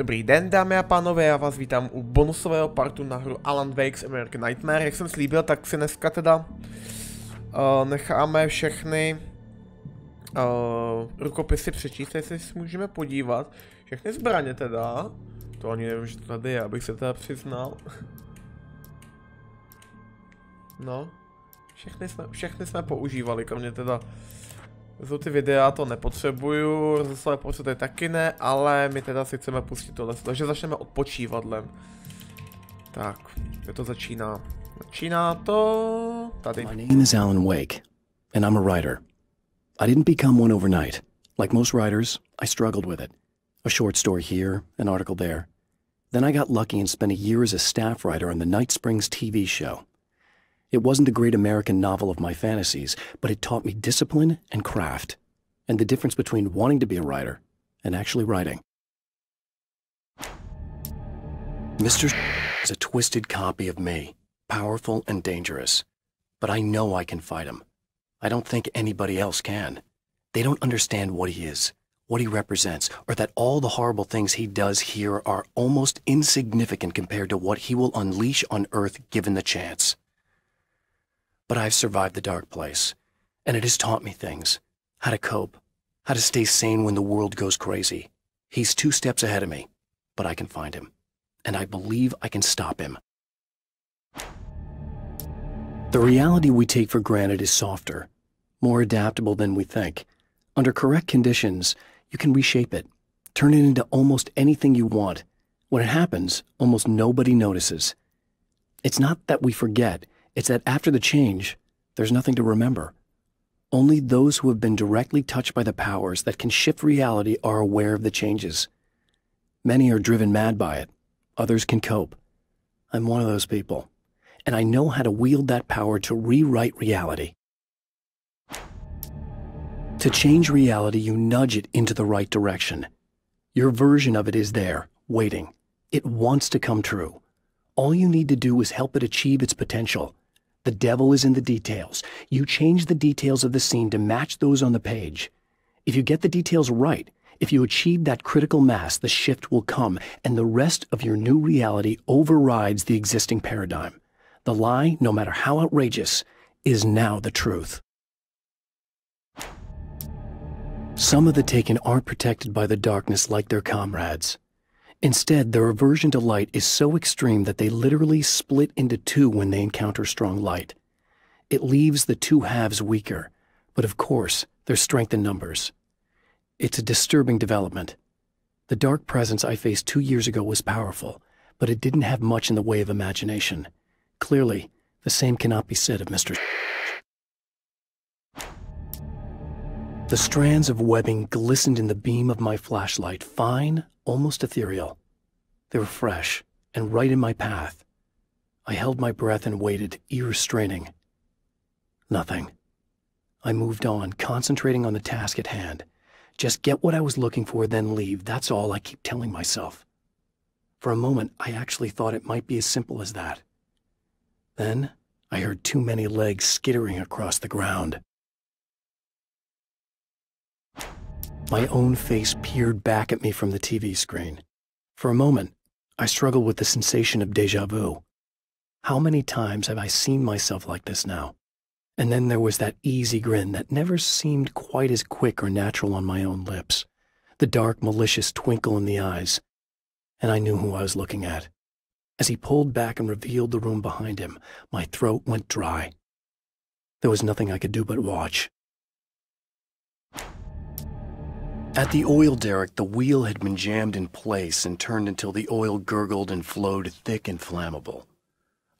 Dobrý den, dámy a pánové, já vás vítám u bonusového partu na hru Alan Wake's American Nightmare. Jak jsem slíbil, tak si dneska teda necháme všechny rukopisy přečíst, jestli si můžeme podívat. Všechny zbraně teda, to ani nevím, že to tady je, abych se teda přiznal. No, všechny jsme používali, kromě teda jsou ty videa, to nepotřebuju, rozeslávé portréty taky ne, ale my teda si chceme pustit tohle, takže začneme odpočívadlem. Tak, kde to začíná? Začíná to tady. My name is Alan Wake, and I'm a writer. I didn't become one overnight. Like most writers, I struggled with it. A short story here, an article there. Then I got lucky and spent a year as a staff writer on the Night Springs TV show. It wasn't the great American novel of my fantasies, but it taught me discipline and craft, and the difference between wanting to be a writer and actually writing. Mr. is a twisted copy of me, powerful and dangerous, but I know I can fight him. I don't think anybody else can. They don't understand what he is, what he represents, or that all the horrible things he does here are almost insignificant compared to what he will unleash on Earth given the chance. But I've survived the dark place, and it has taught me things. How to cope, how to stay sane when the world goes crazy. He's 2 steps ahead of me, but I can find him, and I believe I can stop him. The reality we take for granted is softer, more adaptable than we think. Under correct conditions, you can reshape it, turn it into almost anything you want. When it happens, almost nobody notices. It's not that we forget. It's that after the change, there's nothing to remember. Only those who have been directly touched by the powers that can shift reality are aware of the changes. Many are driven mad by it. Others can cope. I'm one of those people, and I know how to wield that power to rewrite reality. To change reality, you nudge it into the right direction. Your version of it is there, waiting. It wants to come true. All you need to do is help it achieve its potential. The devil is in the details. You change the details of the scene to match those on the page. If you get the details right, if you achieve that critical mass, the shift will come, and the rest of your new reality overrides the existing paradigm. The lie, no matter how outrageous, is now the truth. Some of the Taken aren't protected by the darkness like their comrades. Instead, their aversion to light is so extreme that they literally split into 2 when they encounter strong light. It leaves the 2 halves weaker, but of course, there's strength in numbers. It's a disturbing development. The dark presence I faced 2 years ago was powerful, but it didn't have much in the way of imagination. Clearly, the same cannot be said of Mr. The strands of webbing glistened in the beam of my flashlight, fine, almost ethereal. They were fresh and right in my path. I held my breath and waited, ears straining. Nothing. I moved on, concentrating on the task at hand. Just get what I was looking for, then leave. That's all I keep telling myself. For a moment, I actually thought it might be as simple as that. Then, I heard too many legs skittering across the ground. My own face peered back at me from the TV screen. For a moment, I struggled with the sensation of déjà vu. How many times have I seen myself like this now? And then there was that easy grin that never seemed quite as quick or natural on my own lips, the dark, malicious twinkle in the eyes. And I knew who I was looking at. As he pulled back and revealed the room behind him, my throat went dry. There was nothing I could do but watch. At the oil derrick, the wheel had been jammed in place and turned until the oil gurgled and flowed thick and flammable.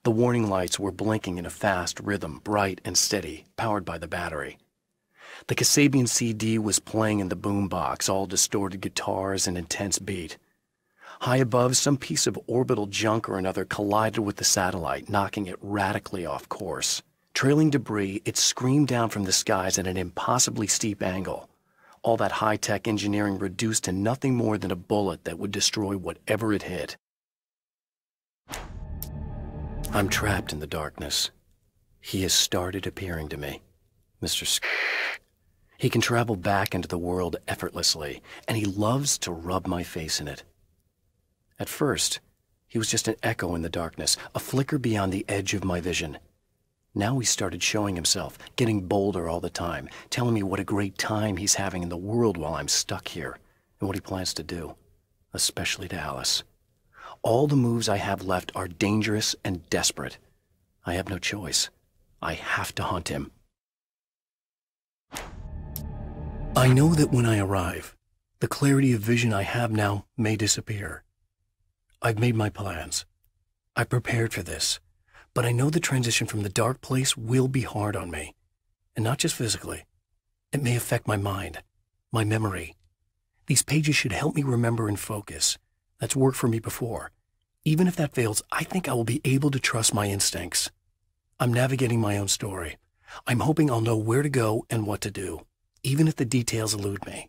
The warning lights were blinking in a fast rhythm, bright and steady, powered by the battery. The Kasabian CD was playing in the boombox, all distorted guitars and intense beat. High above, some piece of orbital junk or another collided with the satellite, knocking it radically off course. Trailing debris, it screamed down from the skies at an impossibly steep angle. All that high-tech engineering reduced to nothing more than a bullet that would destroy whatever it hit. I'm trapped in the darkness. He has started appearing to me, Mr. He can travel back into the world effortlessly, and he loves to rub my face in it. At first, he was just an echo in the darkness, a flicker beyond the edge of my vision. Now he started showing himself, getting bolder all the time, telling me what a great time he's having in the world while I'm stuck here, and what he plans to do, especially to Alice. All the moves I have left are dangerous and desperate. I have no choice. I have to hunt him. I know that when I arrive, the clarity of vision I have now may disappear. I've made my plans. I've prepared for this. But I know the transition from the dark place will be hard on me. And not just physically. It may affect my mind, my memory. These pages should help me remember and focus. That's worked for me before. Even if that fails, I think I will be able to trust my instincts. I'm navigating my own story. I'm hoping I'll know where to go and what to do, even if the details elude me.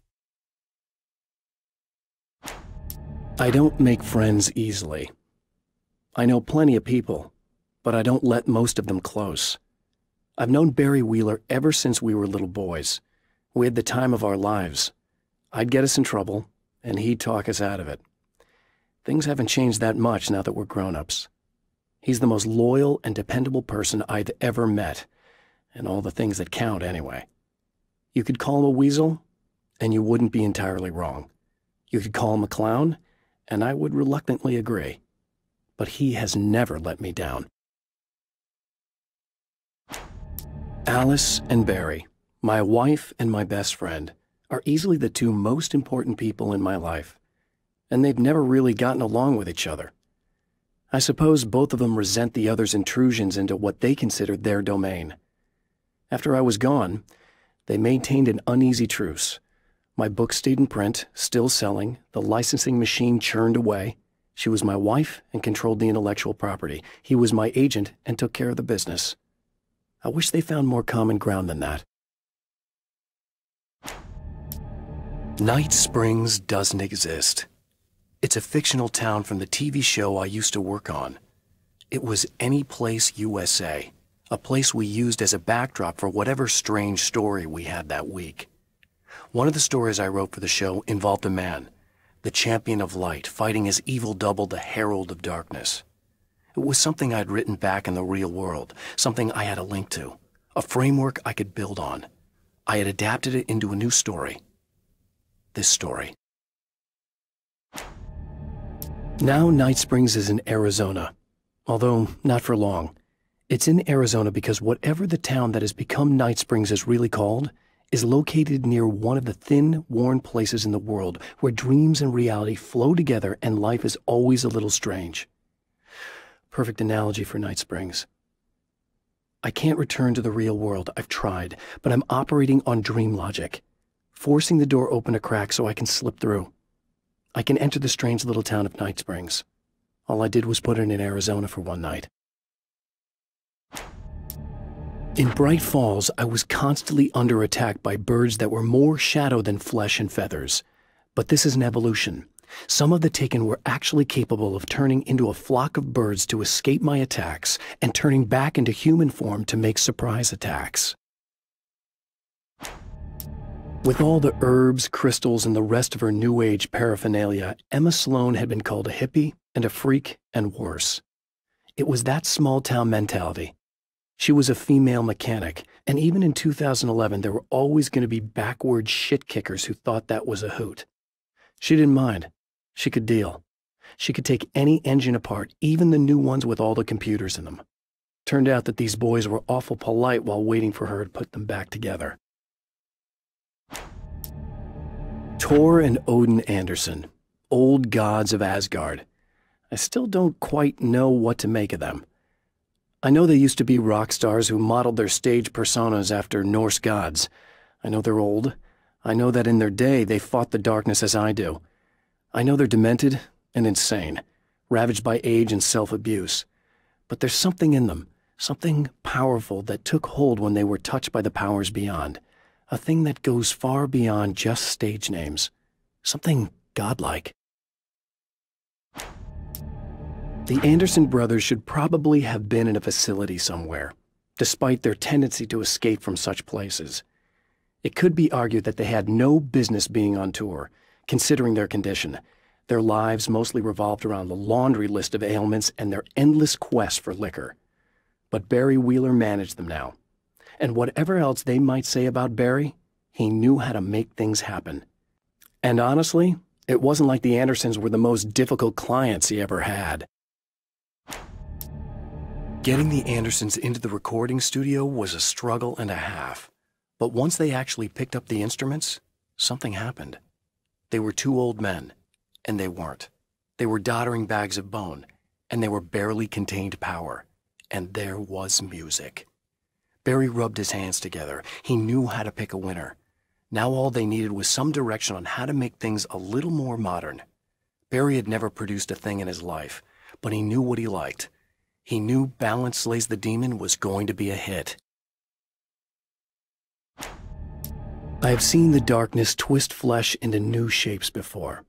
I don't make friends easily. I know plenty of people, but I don't let most of them close. I've known Barry Wheeler ever since we were little boys. We had the time of our lives. I'd get us in trouble, and he'd talk us out of it. Things haven't changed that much now that we're grown-ups. He's the most loyal and dependable person I've ever met, and all the things that count anyway. You could call him a weasel, and you wouldn't be entirely wrong. You could call him a clown, and I would reluctantly agree. But he has never let me down. Alice and Barry, my wife and my best friend, are easily the two most important people in my life, and they've never really gotten along with each other. I suppose both of them resent the other's intrusions into what they considered their domain. After I was gone, they maintained an uneasy truce. My book stayed in print, still selling, the licensing machine churned away. She was my wife and controlled the intellectual property. He was my agent and took care of the business. I wish they found more common ground than that. Night Springs doesn't exist. It's a fictional town from the TV show I used to work on. It was Any Place USA, a place we used as a backdrop for whatever strange story we had that week. One of the stories I wrote for the show involved a man, the champion of light, fighting his evil double, the herald of darkness. It was something I'd written back in the real world, something I had a link to, a framework I could build on. I had adapted it into a new story. This story. Now Night Springs is in Arizona, although not for long. It's in Arizona because whatever the town that has become Night Springs is really called is located near one of the thin, worn places in the world where dreams and reality flow together and life is always a little strange. Perfect analogy for Night Springs. I can't return to the real world. I've tried, but I'm operating on dream logic, forcing the door open a crack so I can slip through. I can enter the strange little town of Night Springs. All I did was put it in Arizona for one night. In Bright Falls, I was constantly under attack by birds that were more shadow than flesh and feathers. But this is an evolution. Some of the Taken were actually capable of turning into a flock of birds to escape my attacks and turning back into human form to make surprise attacks. With all the herbs, crystals, and the rest of her New Age paraphernalia, Emma Sloan had been called a hippie and a freak and worse. It was that small-town mentality. She was a female mechanic, and even in 2011 there were always going to be backward shit-kickers who thought that was a hoot. She didn't mind. She could deal. She could take any engine apart, even the new ones with all the computers in them. Turned out that these boys were awful polite while waiting for her to put them back together. Thor and Odin Anderson, old gods of Asgard. I still don't quite know what to make of them. I know they used to be rock stars who modeled their stage personas after Norse gods. I know they're old. I know that in their day they fought the darkness as I do. I know they're demented and insane, ravaged by age and self-abuse. But there's something in them, something powerful that took hold when they were touched by the powers beyond. A thing that goes far beyond just stage names. Something godlike. The Anderson brothers should probably have been in a facility somewhere, despite their tendency to escape from such places. It could be argued that they had no business being on tour, considering their condition. Their lives mostly revolved around the laundry list of ailments and their endless quest for liquor. But Barry Wheeler managed them now. And whatever else they might say about Barry, he knew how to make things happen. And honestly, it wasn't like the Andersons were the most difficult clients he ever had. Getting the Andersons into the recording studio was a struggle and a half. But once they actually picked up the instruments, something happened. They were two old men, and they weren't. They were doddering bags of bone, and they were barely contained power. And there was music. Barry rubbed his hands together. He knew how to pick a winner. Now all they needed was some direction on how to make things a little more modern. Barry had never produced a thing in his life, but he knew what he liked. He knew Balance Slays the Demon was going to be a hit. I have seen the darkness twist flesh into new shapes before,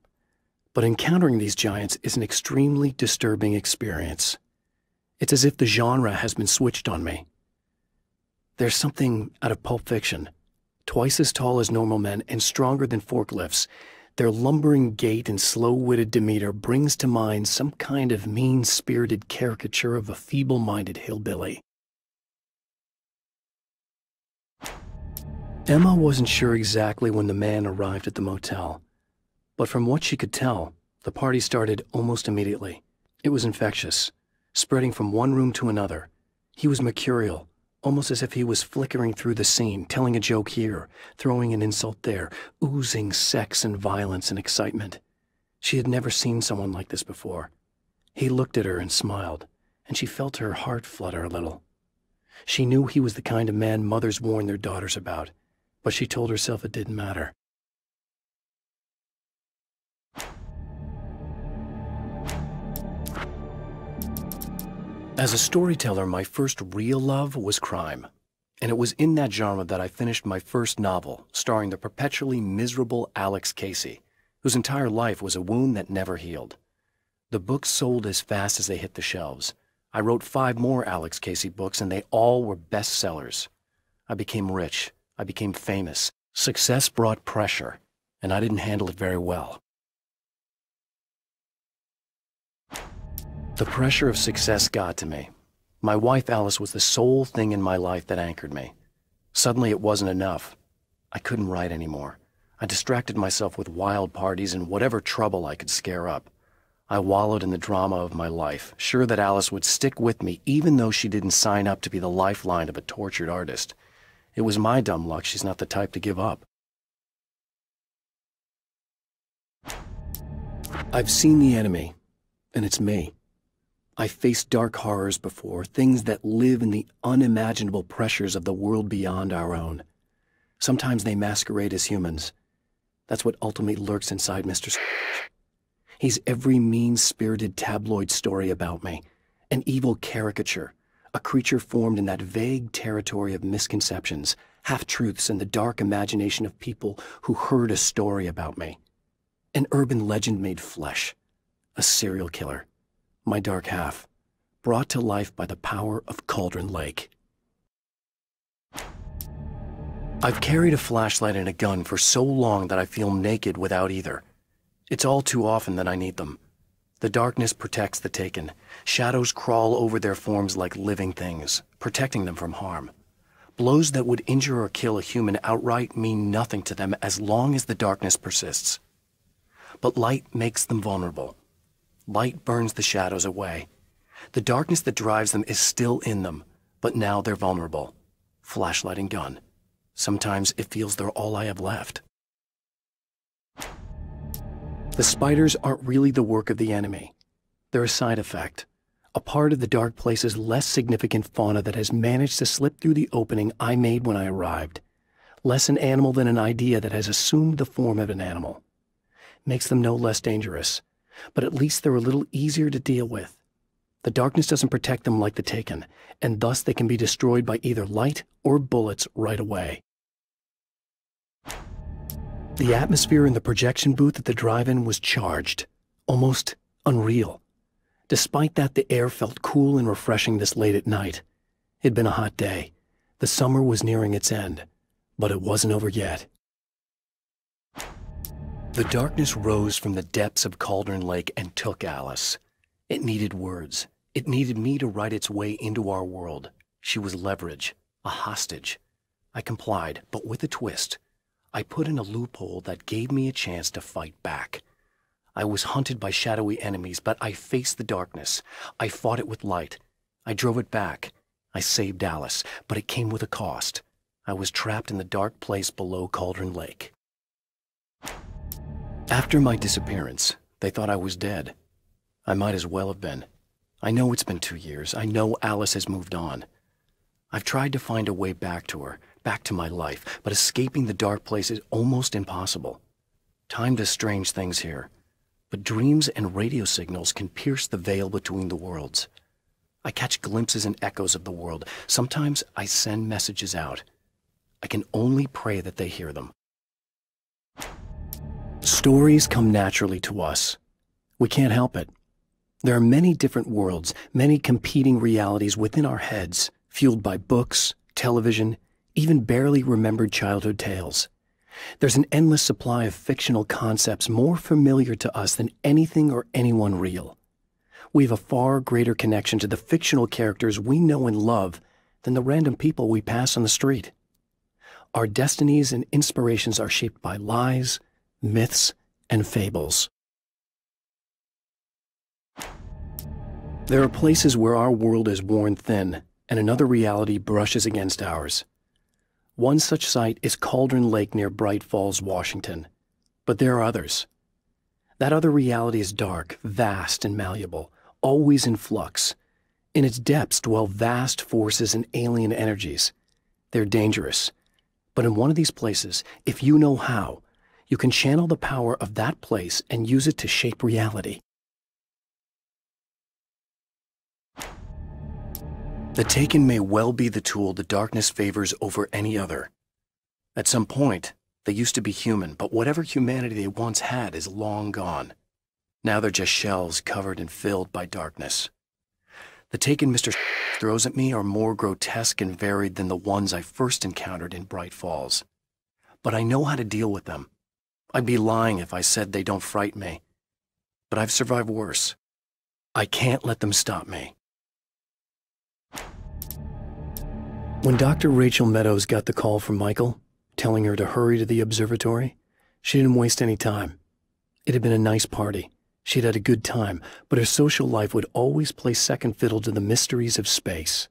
but encountering these giants is an extremely disturbing experience. It's as if the genre has been switched on me. There's something out of Pulp Fiction. Twice as tall as normal men and stronger than forklifts, their lumbering gait and slow-witted demeanor brings to mind some kind of mean-spirited caricature of a feeble-minded hillbilly. Emma wasn't sure exactly when the man arrived at the motel, but from what she could tell, the party started almost immediately. It was infectious, spreading from one room to another. He was mercurial, almost as if he was flickering through the scene, telling a joke here, throwing an insult there, oozing sex and violence and excitement. She had never seen someone like this before. He looked at her and smiled, and she felt her heart flutter a little. She knew he was the kind of man mothers warn their daughters about, but she told herself it didn't matter. As a storyteller, my first real love was crime. And it was in that genre that I finished my first novel, starring the perpetually miserable Alex Casey, whose entire life was a wound that never healed. The books sold as fast as they hit the shelves. I wrote 5 more Alex Casey books, and they all were bestsellers. I became rich. I became famous. Success brought pressure, and I didn't handle it very well. The pressure of success got to me. My wife Alice was the sole thing in my life that anchored me. Suddenly it wasn't enough. I couldn't write anymore. I distracted myself with wild parties and whatever trouble I could scare up. I wallowed in the drama of my life, sure that Alice would stick with me even though she didn't sign up to be the lifeline of a tortured artist. It was my dumb luck she's not the type to give up. I've seen the enemy, and it's me. I've faced dark horrors before, things that live in the unimaginable pressures of the world beyond our own. Sometimes they masquerade as humans. That's what ultimately lurks inside Mr. He's every mean-spirited tabloid story about me, an evil caricature, a creature formed in that vague territory of misconceptions, half-truths, and the dark imagination of people who heard a story about me. An urban legend made flesh, a serial killer. My dark half, brought to life by the power of Cauldron Lake. I've carried a flashlight and a gun for so long that I feel naked without either. It's all too often that I need them. The darkness protects the taken. Shadows crawl over their forms like living things, protecting them from harm. Blows that would injure or kill a human outright mean nothing to them as long as the darkness persists. But light makes them vulnerable. Light burns the shadows away. The darkness that drives them is still in them, but now they're vulnerable. Flashlight and gun. Sometimes it feels they're all I have left. The spiders aren't really the work of the enemy. They're a side effect, a part of the dark place's less significant fauna that has managed to slip through the opening I made when I arrived. Less an animal than an idea that has assumed the form of an animal. Makes them no less dangerous. But at least they're a little easier to deal with. The darkness doesn't protect them like the Taken, and thus they can be destroyed by either light or bullets right away. The atmosphere in the projection booth at the drive-in was charged, almost unreal. Despite that, the air felt cool and refreshing this late at night. It'd been a hot day. The summer was nearing its end, but it wasn't over yet. The darkness rose from the depths of Cauldron Lake and took Alice. It needed words. It needed me to write its way into our world. She was leverage, a hostage. I complied, but with a twist. I put in a loophole that gave me a chance to fight back. I was hunted by shadowy enemies, but I faced the darkness. I fought it with light. I drove it back. I saved Alice, but it came with a cost. I was trapped in the dark place below Cauldron Lake. After my disappearance, they thought I was dead. I might as well have been. I know it's been 2 years. I know Alice has moved on. I've tried to find a way back to her, back to my life, but escaping the dark place is almost impossible. Time does strange things here, but dreams and radio signals can pierce the veil between the worlds. I catch glimpses and echoes of the world. Sometimes I send messages out. I can only pray that they hear them. Stories come naturally to us. We can't help it. There are many different worlds, many competing realities within our heads, fueled by books, television, even barely remembered childhood tales. There's an endless supply of fictional concepts more familiar to us than anything or anyone real. We have a far greater connection to the fictional characters we know and love than the random people we pass on the street. Our destinies and inspirations are shaped by lies, myths, and fables. There are places where our world is worn thin and another reality brushes against ours. One such site is Cauldron Lake near Bright Falls, Washington. But there are others. That other reality is dark, vast, and malleable, always in flux. In its depths dwell vast forces and alien energies. They're dangerous. But in one of these places, if you know how, you can channel the power of that place and use it to shape reality. The Taken may well be the tool the darkness favors over any other. At some point, they used to be human, but whatever humanity they once had is long gone. Now they're just shells covered and filled by darkness. The Taken Mr. throws at me are more grotesque and varied than the ones I first encountered in Bright Falls. But I know how to deal with them. I'd be lying if I said they don't frighten me. But I've survived worse. I can't let them stop me. When Dr. Rachel Meadows got the call from Michael, telling her to hurry to the observatory, she didn't waste any time. It had been a nice party. She'd had a good time, but her social life would always play second fiddle to the mysteries of space.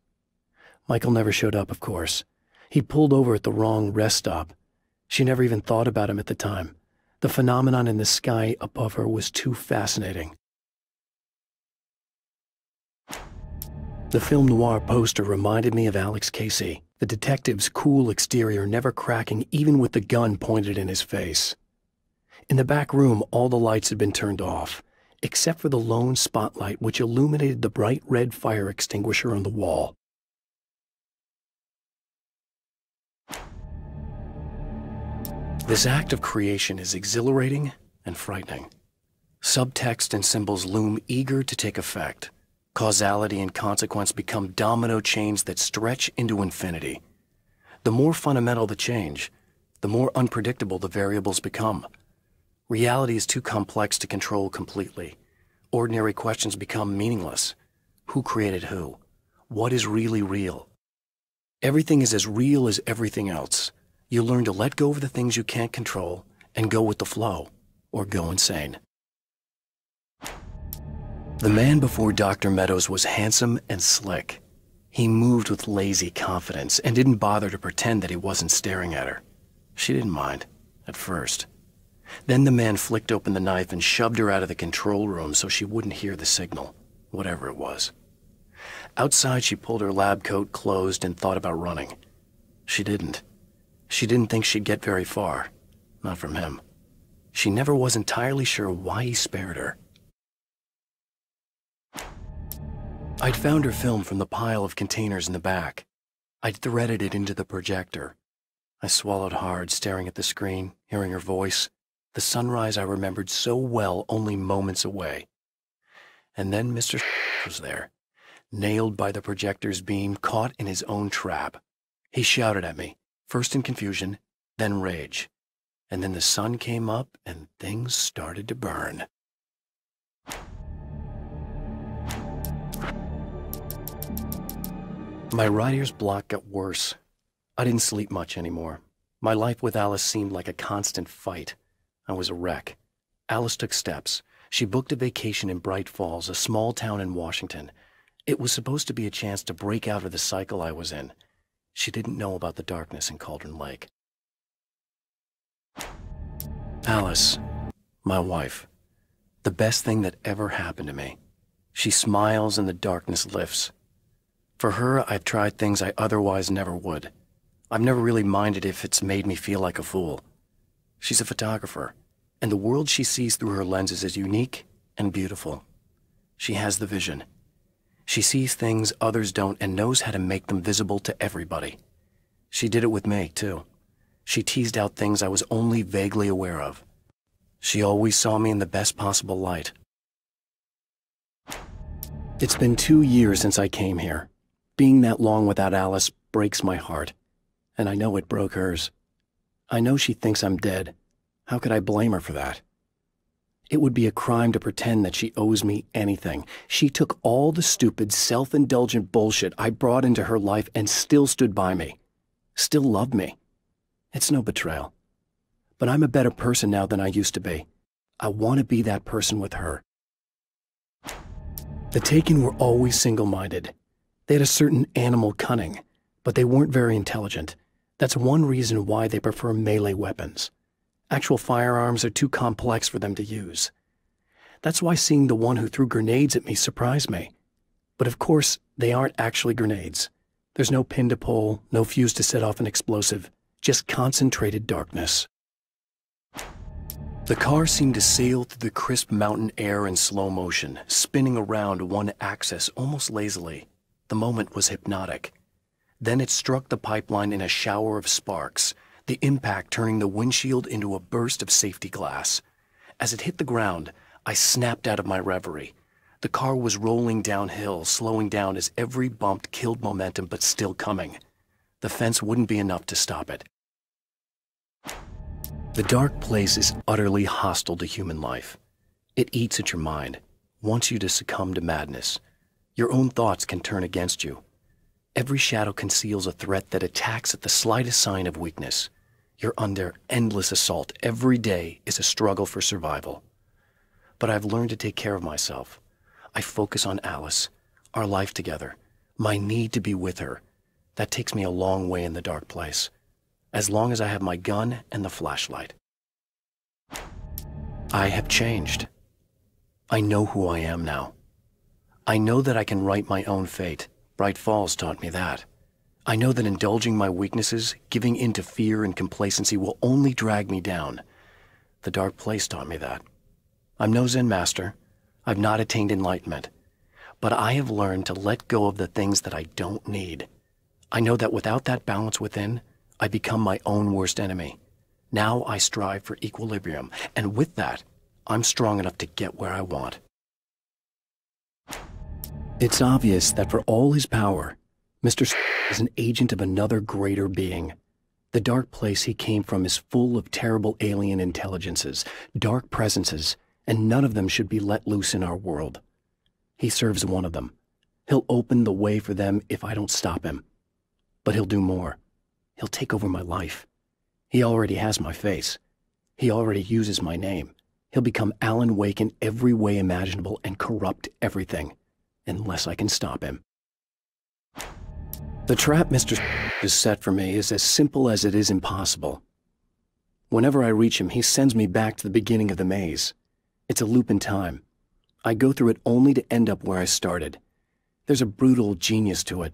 Michael never showed up, of course. He pulled over at the wrong rest stop. She never even thought about him at the time. The phenomenon in the sky above her was too fascinating. The film noir poster reminded me of Alex Casey, the detective's cool exterior never cracking even with the gun pointed in his face. In the back room, all the lights had been turned off, except for the lone spotlight which illuminated the bright red fire extinguisher on the wall. This act of creation is exhilarating and frightening. Subtext and symbols loom eager to take effect. Causality and consequence become domino chains that stretch into infinity. The more fundamental the change, the more unpredictable the variables become. Reality is too complex to control completely. Ordinary questions become meaningless. Who created who? What is really real? Everything is as real as everything else. You learn to let go of the things you can't control and go with the flow, or go insane. The man before Dr. Meadows was handsome and slick. He moved with lazy confidence and didn't bother to pretend that he wasn't staring at her. She didn't mind, at first. Then the man flicked open the knife and shoved her out of the control room so she wouldn't hear the signal, whatever it was. Outside, she pulled her lab coat closed and thought about running. She didn't. She didn't think she'd get very far. Not from him. She never was entirely sure why he spared her. I'd found her film from the pile of containers in the back. I'd threaded it into the projector. I swallowed hard, staring at the screen, hearing her voice, the sunrise I remembered so well only moments away. And then Mr. was there, nailed by the projector's beam, caught in his own trap. He shouted at me, first in confusion, then rage. and then the sun came up and things started to burn. My writer's block got worse. I didn't sleep much anymore. My life with Alice seemed like a constant fight. I was a wreck. Alice took steps. She booked a vacation in Bright Falls, a small town in Washington. It was supposed to be a chance to break out of the cycle I was in. She didn't know about the darkness in Cauldron Lake. Alice, my wife, the best thing that ever happened to me. She smiles and the darkness lifts. For her, I've tried things I otherwise never would. I've never really minded if it's made me feel like a fool. She's a photographer, and the world she sees through her lenses is unique and beautiful. She has the vision. She sees things others don't and knows how to make them visible to everybody. She did it with me, too. She teased out things I was only vaguely aware of. She always saw me in the best possible light. It's been 2 years since I came here. Being that long without Alice breaks my heart, and I know it broke hers. I know she thinks I'm dead. How could I blame her for that? It would be a crime to pretend that she owes me anything. She took all the stupid, self-indulgent bullshit I brought into her life and still stood by me. Still loved me. It's no betrayal. But I'm a better person now than I used to be. I want to be that person with her. The Taken were always single-minded. They had a certain animal cunning, but they weren't very intelligent. That's one reason why they prefer melee weapons. Actual firearms are too complex for them to use. That's why seeing the one who threw grenades at me surprised me. But of course, they aren't actually grenades. There's no pin to pull, no fuse to set off an explosive, just concentrated darkness. The car seemed to sail through the crisp mountain air in slow motion, spinning around one axis almost lazily. The moment was hypnotic. Then it struck the pipeline in a shower of sparks, the impact turning the windshield into a burst of safety glass. As it hit the ground, I snapped out of my reverie. The car was rolling downhill, slowing down as every bump killed momentum, but still coming. The fence wouldn't be enough to stop it. The dark place is utterly hostile to human life. It eats at your mind, wants you to succumb to madness. Your own thoughts can turn against you. Every shadow conceals a threat that attacks at the slightest sign of weakness. You're under endless assault. Every day is a struggle for survival. But I've learned to take care of myself. I focus on Alice, our life together, my need to be with her. That takes me a long way in the dark place, as long as I have my gun and the flashlight. I have changed. I know who I am now. I know that I can write my own fate. Bright Falls taught me that. I know that indulging my weaknesses, giving in to fear and complacency will only drag me down. The dark place taught me that. I'm no Zen master. I've not attained enlightenment. But I have learned to let go of the things that I don't need. I know that without that balance within, I become my own worst enemy. Now I strive for equilibrium, and with that, I'm strong enough to get where I want. It's obvious that for all his power, Mr. is an agent of another greater being. The dark place he came from is full of terrible alien intelligences, dark presences, and none of them should be let loose in our world. He serves one of them. He'll open the way for them if I don't stop him. But he'll do more. He'll take over my life. He already has my face. He already uses my name. He'll become Alan Wake in every way imaginable and corrupt everything. Unless I can stop him. The trap Mr. has set for me is as simple as it is impossible. Whenever I reach him, he sends me back to the beginning of the maze. It's a loop in time. I go through it only to end up where I started. There's a brutal genius to it.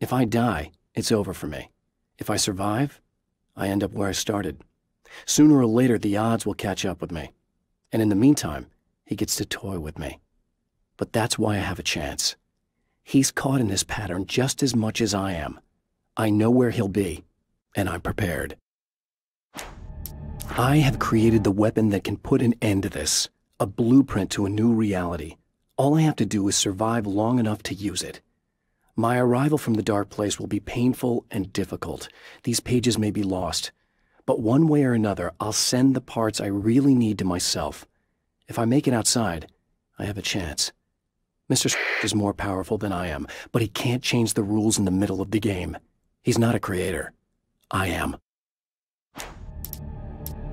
If I die, it's over for me. If I survive, I end up where I started. Sooner or later, the odds will catch up with me. And in the meantime, he gets to toy with me. But that's why I have a chance. He's caught in this pattern just as much as I am. I know where he'll be, and I'm prepared. I have created the weapon that can put an end to this, a blueprint to a new reality. All I have to do is survive long enough to use it. My arrival from the dark place will be painful and difficult. These pages may be lost, But one way or another, I'll send the parts I really need to myself. If I make it outside, I have a chance. Mr. is more powerful than I am, but he can't change the rules in the middle of the game. He's not a creator. I am.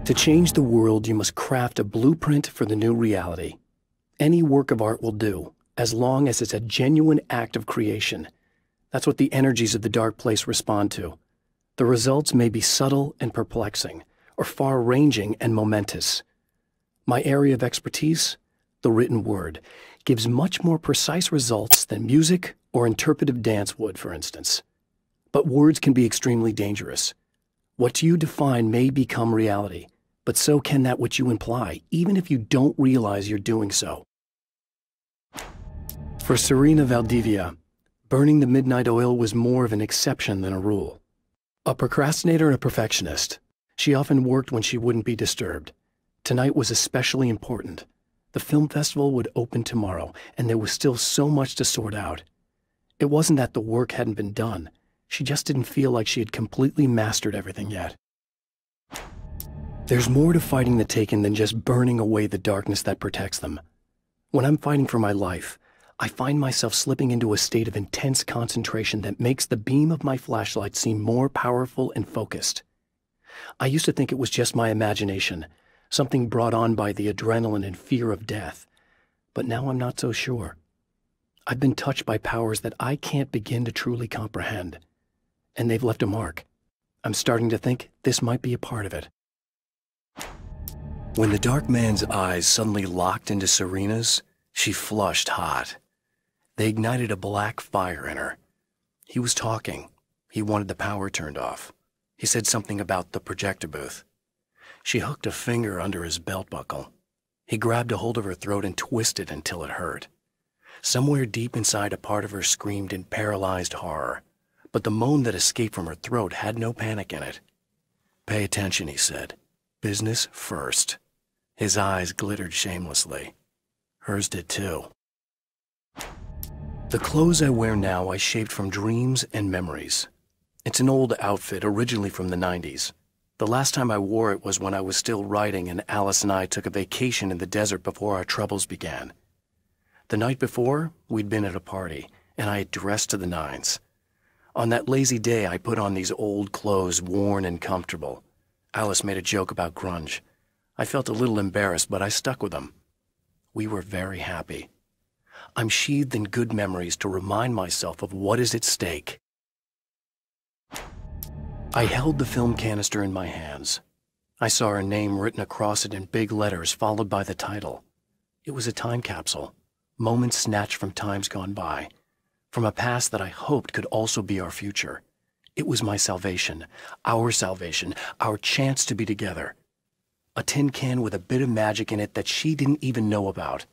To change the world, you must craft a blueprint for the new reality. Any work of art will do, as long as it's a genuine act of creation. That's what the energies of the dark place respond to. The results may be subtle and perplexing, or far-ranging and momentous. My area of expertise, the written word, gives much more precise results than music or interpretive dance would, for instance. But words can be extremely dangerous. What you define may become reality, but so can that which you imply, even if you don't realize you're doing so. For Serena Valdivia, burning the midnight oil was more of an exception than a rule. A procrastinator and a perfectionist, she often worked when she wouldn't be disturbed. Tonight was especially important. The film festival would open tomorrow, and there was still so much to sort out. It wasn't that the work hadn't been done. She just didn't feel like she had completely mastered everything yet. There's more to fighting the Taken than just burning away the darkness that protects them. When I'm fighting for my life, I find myself slipping into a state of intense concentration that makes the beam of my flashlight seem more powerful and focused. I used to think it was just my imagination, something brought on by the adrenaline and fear of death, but now I'm not so sure. I've been touched by powers that I can't begin to truly comprehend, and they've left a mark. I'm starting to think this might be a part of it. When the dark man's eyes suddenly locked into Serena's, she flushed hot. They ignited a black fire in her. He was talking. He wanted the power turned off. He said something about the projector booth. She hooked a finger under his belt buckle. He grabbed a hold of her throat and twisted until it hurt. Somewhere deep inside, a part of her screamed in paralyzed horror, but the moan that escaped from her throat had no panic in it. "Pay attention," he said. "Business first." His eyes glittered shamelessly. Hers did too. The clothes I wear now I shaped from dreams and memories. It's an old outfit, originally from the 90s. The last time I wore it was when I was still writing and Alice and I took a vacation in the desert before our troubles began. The night before, we'd been at a party, and I had dressed to the nines. On that lazy day, I put on these old clothes, worn and comfortable. Alice made a joke about grunge. I felt a little embarrassed, but I stuck with them. We were very happy. I'm sheathed in good memories to remind myself of what is at stake. I held the film canister in my hands. I saw her name written across it in big letters, followed by the title. It was a time capsule, moments snatched from times gone by, from a past that I hoped could also be our future. It was my salvation, our chance to be together. A tin can with a bit of magic in it that she didn't even know about.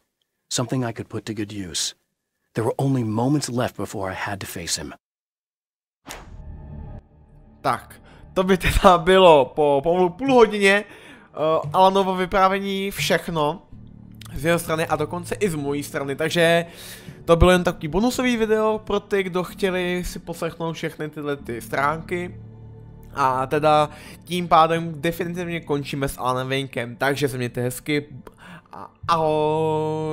Something I could put to good use. There were only moments left before I had to face him. Tak, to by teda bylo po půl hodině Alanovo vyprávění všechno z jeho strany a dokonce i z mojí strany, takže to bylo jen takový bonusový video pro ty, kdo chtěli si poslechnout všechny tyhle ty stránky. A teda tím pádem definitivně končíme s Alanem Wakem, takže se mějte hezky a ahoj.